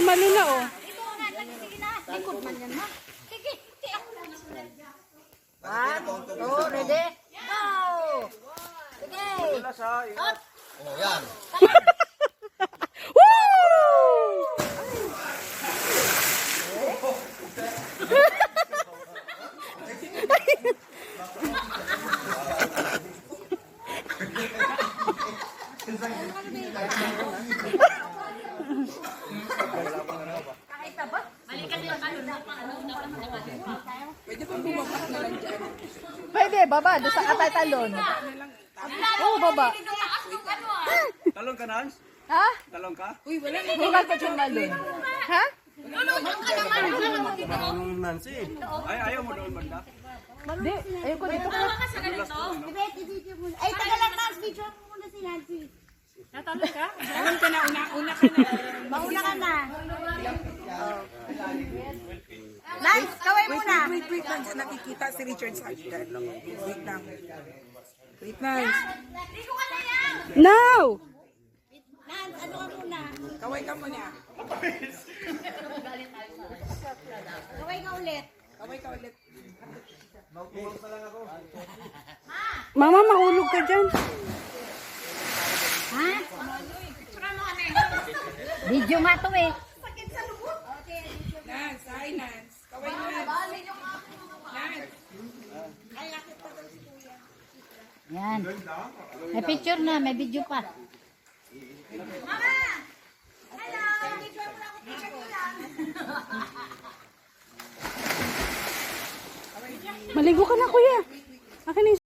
malo na, oh. Ito nga, sige na. Likod man yan, ha? Sige, sige. Ready? Go! Sige. Up. Oh, yan. Pwede, baba. Doon sa katay talon. Oo, baba. Talong ka, Nans? Ha? Talong ka? Huwag ka dyan malon. Ha? Talong Nancy. Ay, ayaw mo doon banda. Hindi. Ayoko dito. Ay, taga lang na. Video mo muna si Nancy. Natalon ka? Talon ka na. Una ka na. Mauna ka na. Lance, kaway muna. Wait lang, dyan nakikita si Richard sa akin. Wait lang. Wait lang. Now! Lance, ano ka muna? Kaway ka muna. Kaway ka ulit. Kaway ka ulit. Mama, mahulog ka dyan. Ha? Video nga to eh. Nance, hi Nance. Kaway mo Nance. Nance. Yan. May picture na, may video pa. Mama! Hello! Picture mo na ako, picture mo lang. Maligo ka na, kuya. Akin na